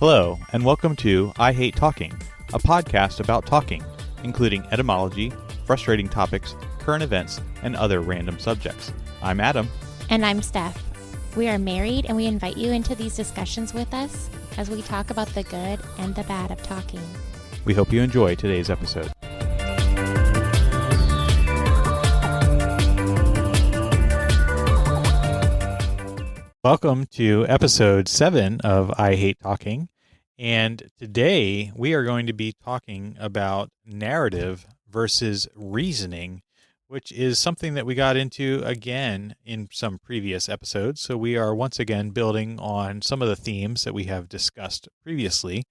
Hello, and welcome to I Hate Talking, a podcast about talking, including etymology, frustrating topics, current events, and other random subjects. I'm Adam. And I'm Steph. We are married, and we invite you into these discussions with us as we talk about the good and the bad of talking. We hope you enjoy today's episode. Welcome to episode 7 of I Hate Talking. And today we are going to be talking about narrative versus reasoning, which is something that we got into again in some previous episodes. So we are once again building on some of the themes that we have discussed previously.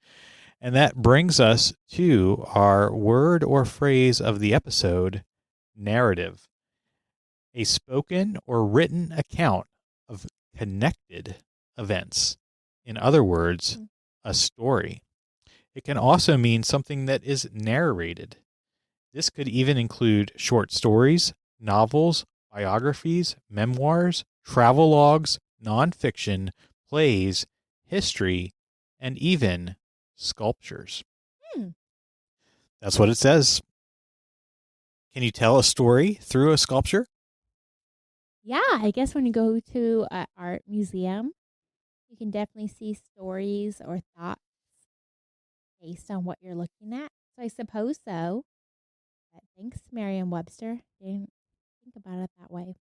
And that brings us to our word or phrase of the episode, narrative. A spoken or written account of connected events. In other words, a story. It can also mean something that is narrated. This could even include short stories, novels, biographies, memoirs, travelogues, nonfiction, plays, history, and even sculptures. That's what it says. Can you tell a story through a sculpture? Yeah, I guess when you go to an art museum, you can definitely see stories or thoughts based on what you're looking at. So I suppose so. But thanks, Merriam-Webster. Didn't think about it that way.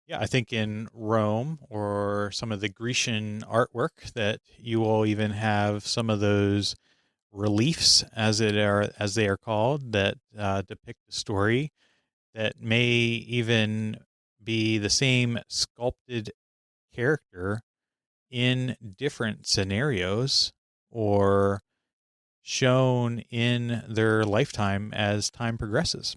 Yeah, I think in Rome or some of the Grecian artwork that you will even have some of those reliefs, as they are called, that depict the story that may even be the same sculpted character in different scenarios or shown in their lifetime as time progresses.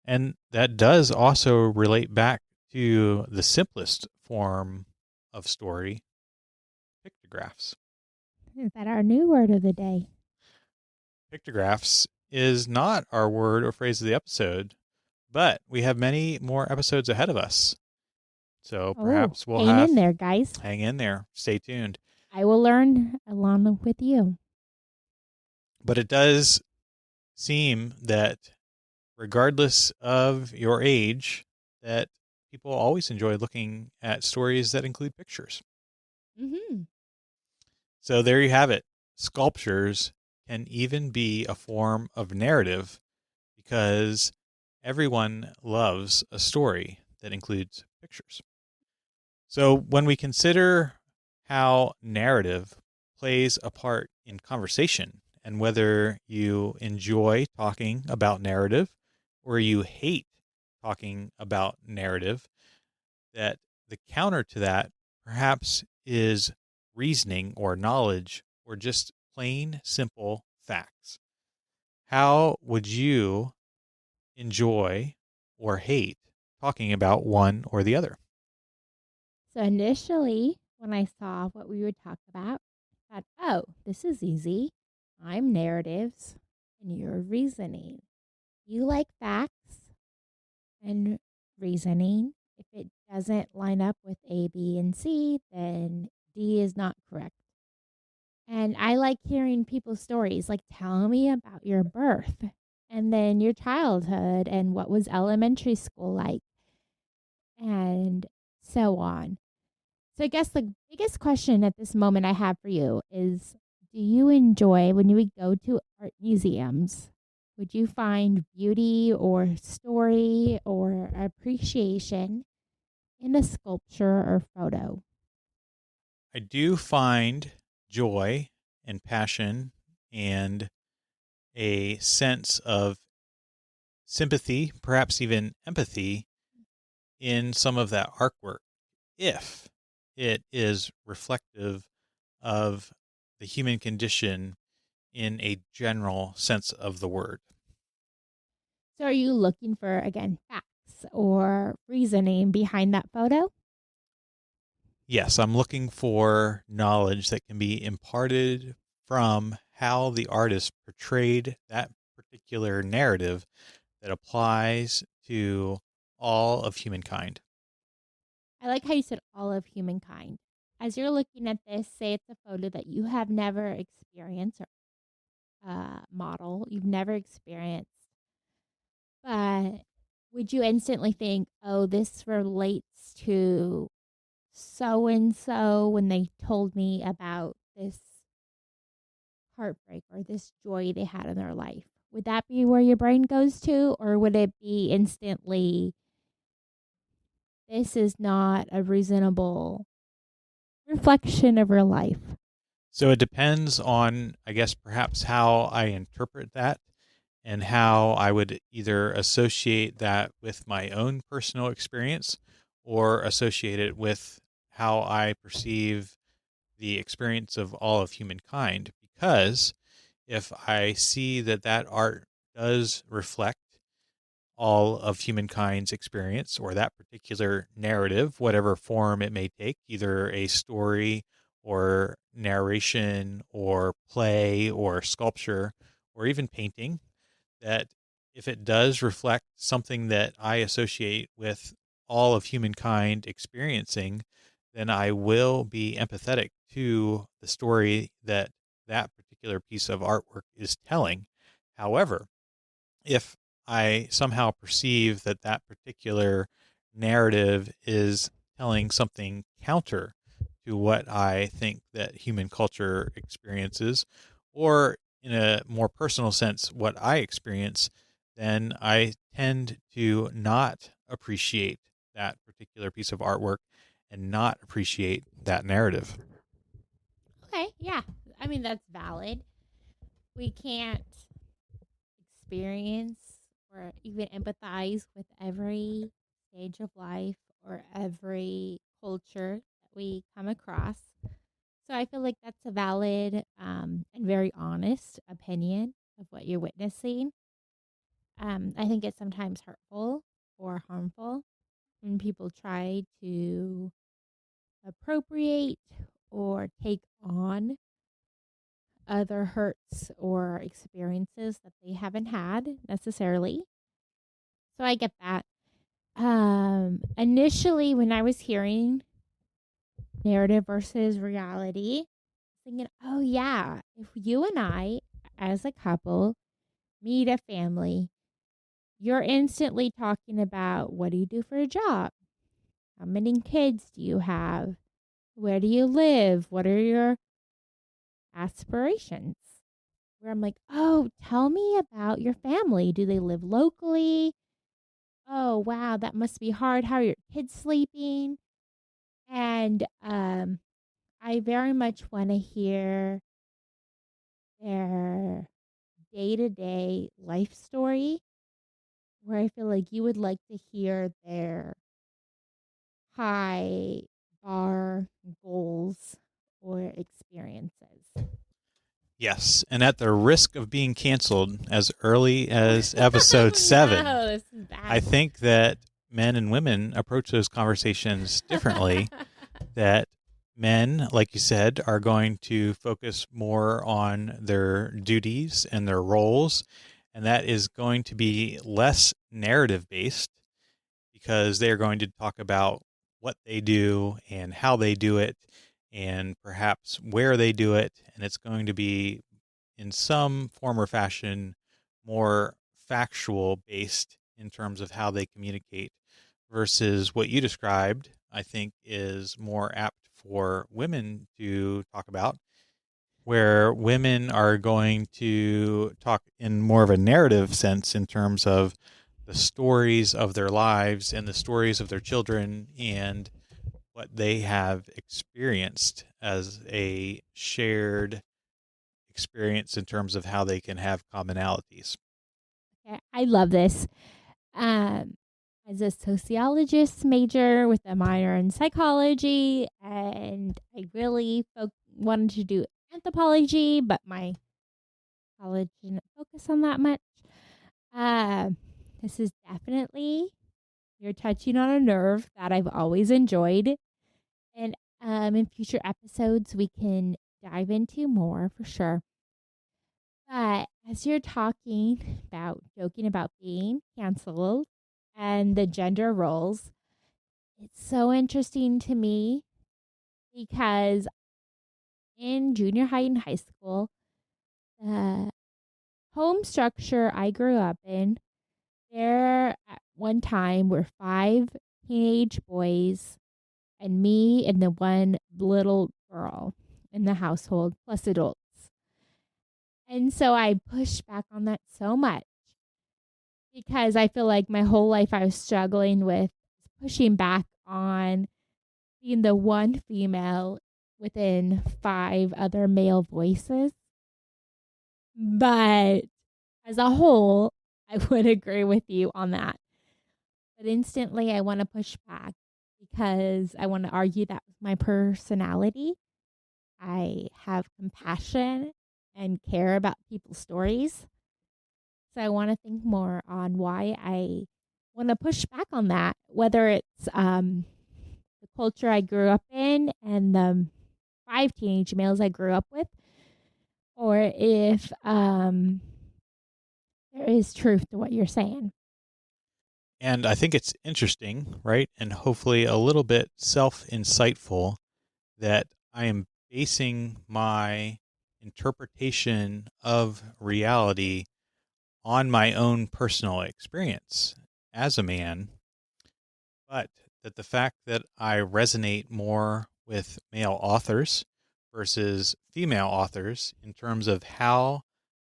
And that does also relate back to the simplest form of story, pictographs. Is that our new word of the day? Pictographs is not our word or phrase of the episode, but we have many more episodes ahead of us. So perhaps we'll hang in there, guys. Hang in there. Stay tuned. I will learn along with you. But it does seem that regardless of your age, that people always enjoy looking at stories that include pictures. Mm-hmm. So there you have it. Sculptures can even be a form of narrative because everyone loves a story that includes pictures. So when we consider how narrative plays a part in conversation and whether you enjoy talking about narrative or you hate talking about narrative, that the counter to that perhaps is reasoning or knowledge or just plain simple facts. How would you enjoy or hate talking about one or the other? So initially, when I saw what we would talk about, I thought, oh, this is easy. I'm narratives and you're reasoning. You like facts and reasoning. If it doesn't line up with A, B, and C, then D is not correct. And I like hearing people's stories, like tell me about your birth and then your childhood and what was elementary school like and so on. So I guess the biggest question at this moment I have for you is, do you enjoy when you would go to art museums? Would you find beauty or story or appreciation in a sculpture or photo? I do find joy and passion and a sense of sympathy, perhaps even empathy, in some of that artwork, if it is reflective of the human condition in a general sense of the word. So are you looking for, again, facts or reasoning behind that photo? Yes, I'm looking for knowledge that can be imparted from how the artist portrayed that particular narrative that applies to all of humankind. I like how you said all of humankind. as you're looking at this, say it's a photo that you have never experienced or model you've never experienced, but would you instantly think, oh, this relates to so and so when they told me about this heartbreak or this joy they had in their life? Would that be where your brain goes to, or would it be instantly, this is not a reasonable reflection of real life? So it depends on, I guess, perhaps how I interpret that and how I would either associate that with my own personal experience or associate it with how I perceive the experience of all of humankind. Because if I see that that art does reflect all of humankind's experience or that particular narrative, whatever form it may take, either a story or narration or play or sculpture or even painting, that if it does reflect something that I associate with all of humankind experiencing, then I will be empathetic to the story that that particular piece of artwork is telling. However, if I somehow perceive that that particular narrative is telling something counter to what I think that human culture experiences, or in a more personal sense, what I experience, then I tend to not appreciate that particular piece of artwork and not appreciate that narrative. Okay, yeah. I mean, that's valid. We can't experience or even empathize with every stage of life or every culture that we come across. So I feel like that's a valid and very honest opinion of what you're witnessing. I think it's sometimes hurtful or harmful when people try to appropriate or take on other hurts or experiences that they haven't had necessarily. So I get that. Initially, when I was hearing narrative versus reality, thinking, oh, yeah, if you and I, as a couple, meet a family, you're instantly talking about, what do you do for a job? How many kids do you have? Where do you live? What are your aspirations? Where I'm like, oh, tell me about your family. Do they live locally? Oh, wow, that must be hard. How are your kids sleeping? And I very much want to hear their day to day life story, where I feel like you would like to hear their high bar goals or experiences. Yes, and at the risk of being canceled as early as episode Oh, 7, no, this is I bad. think that men and women approach those conversations differently. That men, like you said, are going to focus more on their duties and their roles, and that is going to be less narrative based because they are going to talk about what they do and how they do it and perhaps where they do it, and it's going to be in some form or fashion more factual based in terms of how they communicate versus what you described, I think is more apt for women to talk about, where women are going to talk in more of a narrative sense in terms of the stories of their lives and the stories of their children and what they have experienced as a shared experience in terms of how they can have commonalities. Okay, I love this. Um, as a sociologist major with a minor in psychology, and I really wanted to do anthropology, but my college didn't focus on that much. Uh, this is definitely, you're touching on a nerve that I've always enjoyed. And in future episodes, we can dive into more for sure. But as you're talking about, joking about being canceled and the gender roles, it's so interesting to me because in junior high and high school, the home structure I grew up in, there at one time were 5 teenage boys and me and the one little girl in the household, plus adults. And so I pushed back on that so much because I feel like my whole life I was struggling with pushing back on being the one female within 5 other male voices. But as a whole, I would agree with you on that. But instantly, I want to push back because I want to argue that with my personality. I have compassion and care about people's stories. So I want to think more on why I want to push back on that, whether it's the culture I grew up in and the 5 teenage males I grew up with, or if there is truth to what you're saying. And I think it's interesting, right? And hopefully a little bit self-insightful that I am basing my interpretation of reality on my own personal experience as a man, but that the fact that I resonate more with male authors versus female authors in terms of how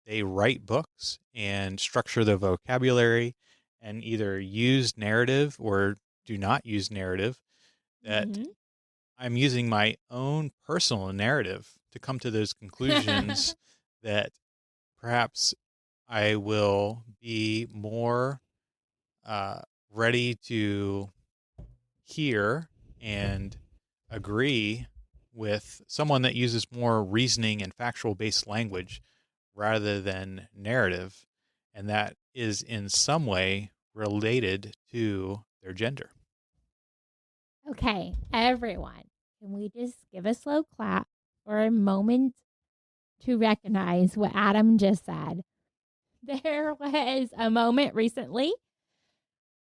they write books and structure their vocabulary and either use narrative or do not use narrative, that Mm-hmm. I'm using my own personal narrative to come to those conclusions that perhaps I will be more ready to hear and agree with someone that uses more reasoning and factual based language rather than narrative. And that is in some way related to their gender. Okay, everyone, can we just give a slow clap or a moment to recognize what Adam just said? There was a moment recently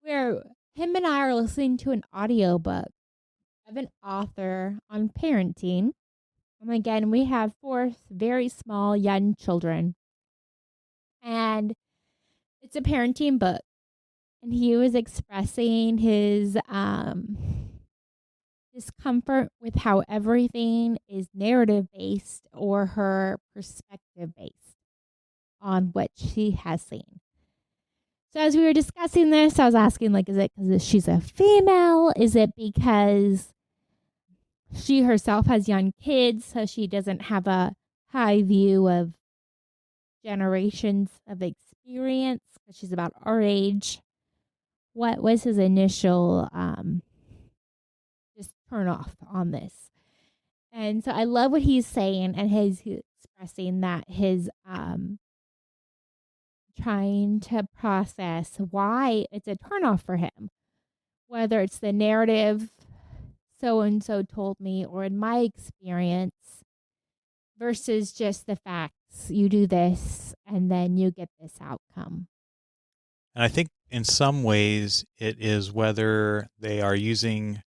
where him and I are listening to an audiobook of an author on parenting. And again, we have 4 very small young children. And it's a parenting book. And he was expressing his discomfort with how everything is narrative based or her perspective based on what she has seen. So as we were discussing this, I was asking, like, is it because she's a female? Is it because she herself has young kids, so she doesn't have a high view of generations of experience because she's about our age? What was his initial just turn off on this? And so I love what he's saying, and he's expressing that his trying to process why it's a turnoff for him, whether it's the narrative so and so told me or in my experience versus just the facts. You do this and then you get this outcome. And I think in some ways it is whether they are using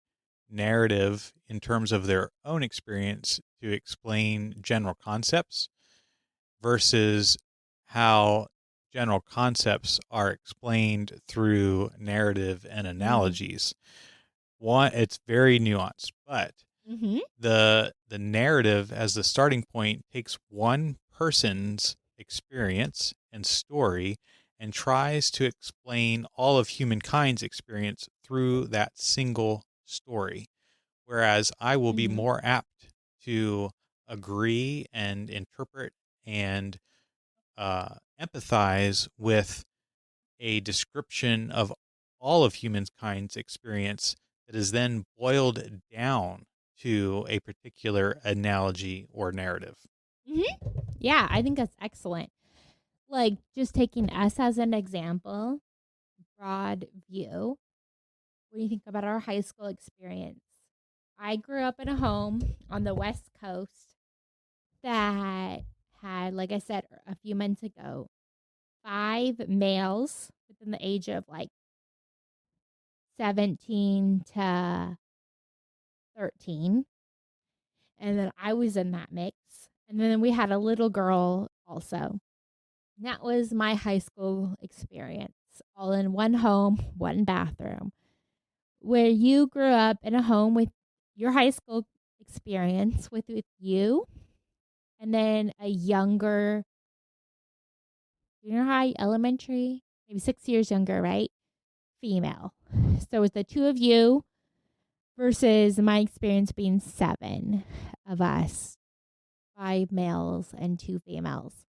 narrative in terms of their own experience to explain general concepts versus how general concepts are explained through narrative and analogies. One, it's very nuanced, but Mm-hmm. the narrative as the starting point takes one person's experience and story and tries to explain all of humankind's experience through that single story. Whereas I will be more apt to agree and interpret and empathize with a description of all of humankind's experience that is then boiled down to a particular analogy or narrative. Mm-hmm. Yeah, I think that's excellent. Like, just taking us as an example, broad view, when you think about our high school experience, I grew up in a home on the West Coast that had, like I said a few months ago, 5 males within the age of like 17 to 13. And then I was in that mix. And then we had a little girl also. And that was my high school experience, all in one home, one bathroom. Where you grew up in a home with your high school experience with you, and then a younger junior high, elementary, maybe 6 years younger, right? Female. So it's the two of you versus my experience being 7 of us, 5 males and 2 females.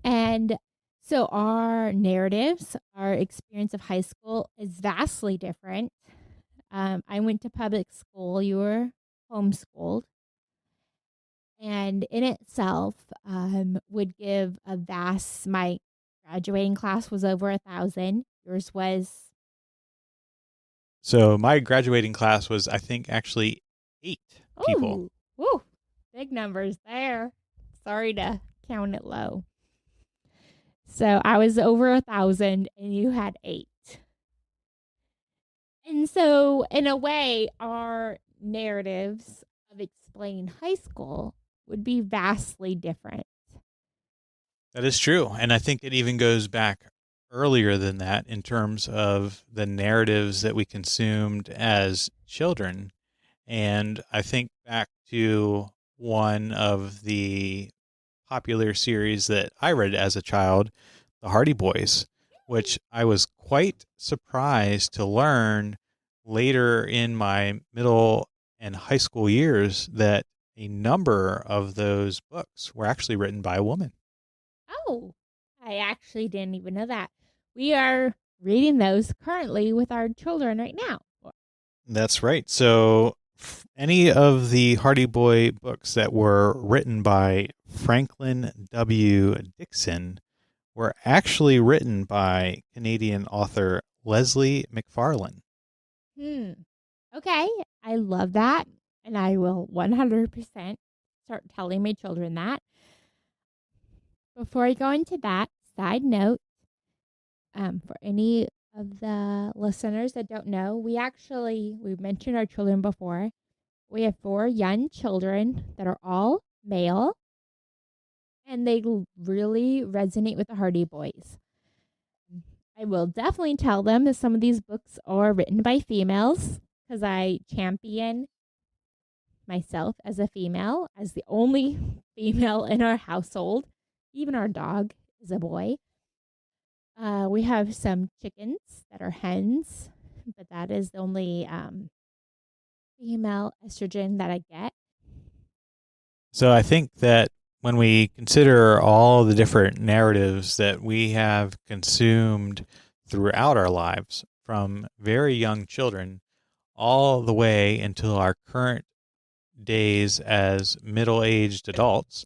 And so our narratives, our experience of high school is vastly different. I went to public school. You were homeschooled. And in itself would give a vast, my graduating class was over 1,000. Yours was? So my graduating class was, I think, actually 8 people. Ooh, woo, big numbers there. Sorry to count it low. So I was over 1,000 and you had 8. And so in a way, our narratives of explaining high school would be vastly different. That is true. And I think it even goes back earlier than that in terms of the narratives that we consumed as children. And I think back to one of the popular series that I read as a child, The Hardy Boys, which I was quite surprised to learn later in my middle and high school years that a number of those books were actually written by a woman. Oh, I actually didn't even know that. We are reading those currently with our children right now. That's right. So any of the Hardy Boy books that were written by Franklin W. Dixon were actually written by Canadian author Leslie McFarlane. Okay, I love that. And I will 100% start telling my children that. Before I go into that, side note, for any of the listeners that don't know, we've mentioned our children before. We have 4 young children that are all male, and they really resonate with the Hardy Boys. I will definitely tell them that some of these books are written by females because I champion myself as a female, as the only female in our household. Even our dog is a boy. We have some chickens that are hens, but that is the only female estrogen that I get. So I think that when we consider all the different narratives that we have consumed throughout our lives, from very young children all the way until our current days as middle-aged adults,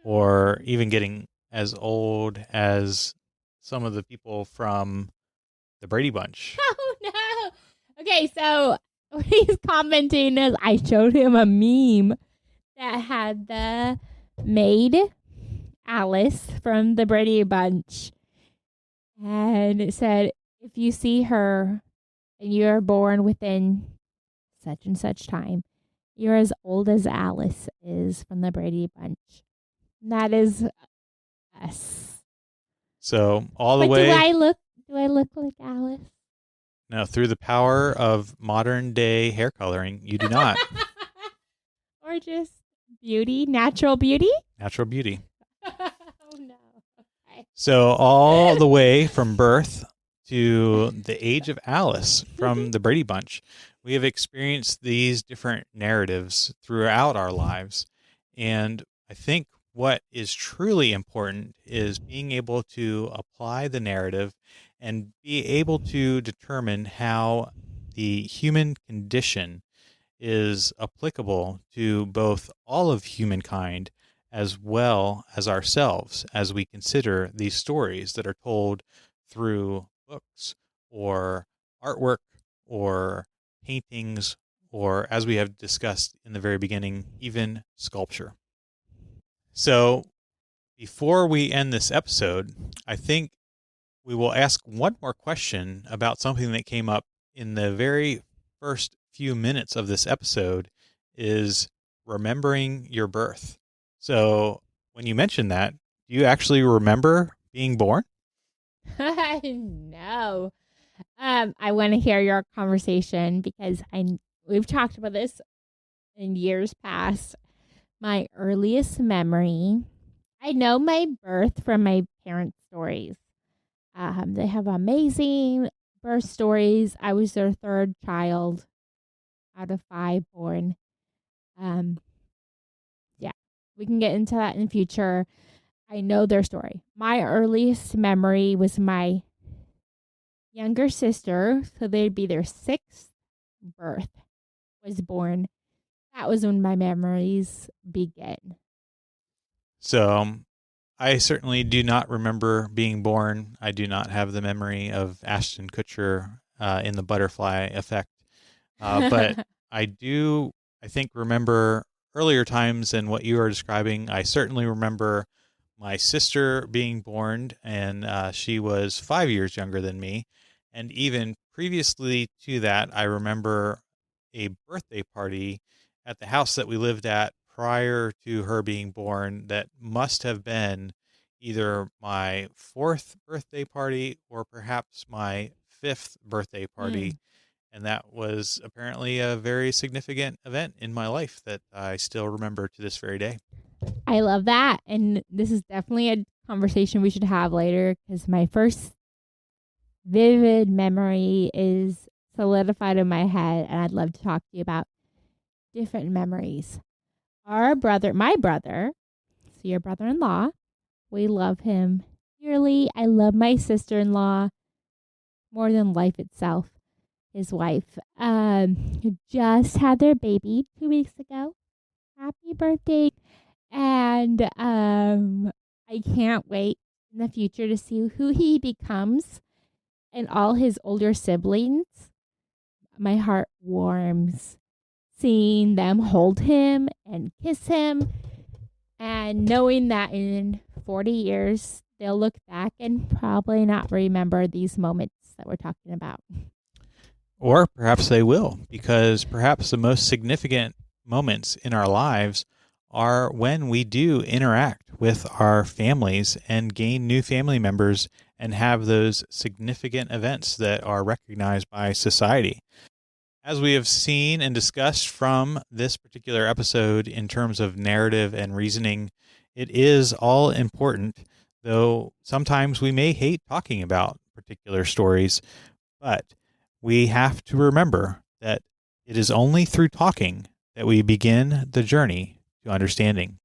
or even getting as old as some of the people from the Brady Bunch. Oh, no. Okay, so what he's commenting is I showed him a meme that had the maid Alice from the Brady Bunch. And it said, if you see her and you're born within such and such time, you're as old as Alice is from the Brady Bunch. And that is us. So all the but way. Do I look like Alice? No, through the power of modern day hair coloring, you do not. Or just beauty, natural beauty? Natural beauty. Oh, no. Okay. So all the way from birth to the age of Alice from the Brady Bunch, we have experienced these different narratives throughout our lives. And I think what is truly important is being able to apply the narrative and be able to determine how the human condition is applicable to both all of humankind as well as ourselves as we consider these stories that are told through books or artwork or paintings or, as we have discussed in the very beginning, even sculpture. So before we end this episode, I think we will ask one more question about something that came up in the very first few minutes of this episode is, remembering your birth. So when you mentioned that, do you actually remember being born? No. I want to hear your conversation because we've talked about this in years past. My earliest memory, I know my birth from my parents' stories. They have amazing birth stories. I was their third child out of 5 born. Um, yeah, we can get into that in the future. I know their story. My earliest memory was my younger sister, so they'd be their 6th birth, was born. That was when my memories begin. So I certainly do not remember being born. I do not have the memory of Ashton Kutcher in the butterfly effect. But I do, I think, remember earlier times than what you are describing. I certainly remember my sister being born, and she was 5 years younger than me. And even previously to that, I remember a birthday party at the house that we lived at prior to her being born that must have been either my 4th birthday party or perhaps my 5th birthday party. And that was apparently a very significant event in my life that I still remember to this very day. I love that. And this is definitely a conversation we should have later because my first vivid memory is solidified in my head. And I'd love to talk to you about different memories. My brother, so your brother in law, we love him dearly. I love my sister in law more than life itself. His wife who just had their baby 2 weeks ago. Happy birthday. And I can't wait in the future to see who he becomes and all his older siblings. My heart warms seeing them hold him and kiss him and knowing that in 40 years they'll look back and probably not remember these moments that we're talking about. Or perhaps they will, because perhaps the most significant moments in our lives are when we do interact with our families and gain new family members and have those significant events that are recognized by society. As we have seen and discussed from this particular episode in terms of narrative and reasoning, it is all important, though sometimes we may hate talking about particular stories, but we have to remember that it is only through talking that we begin the journey to understanding.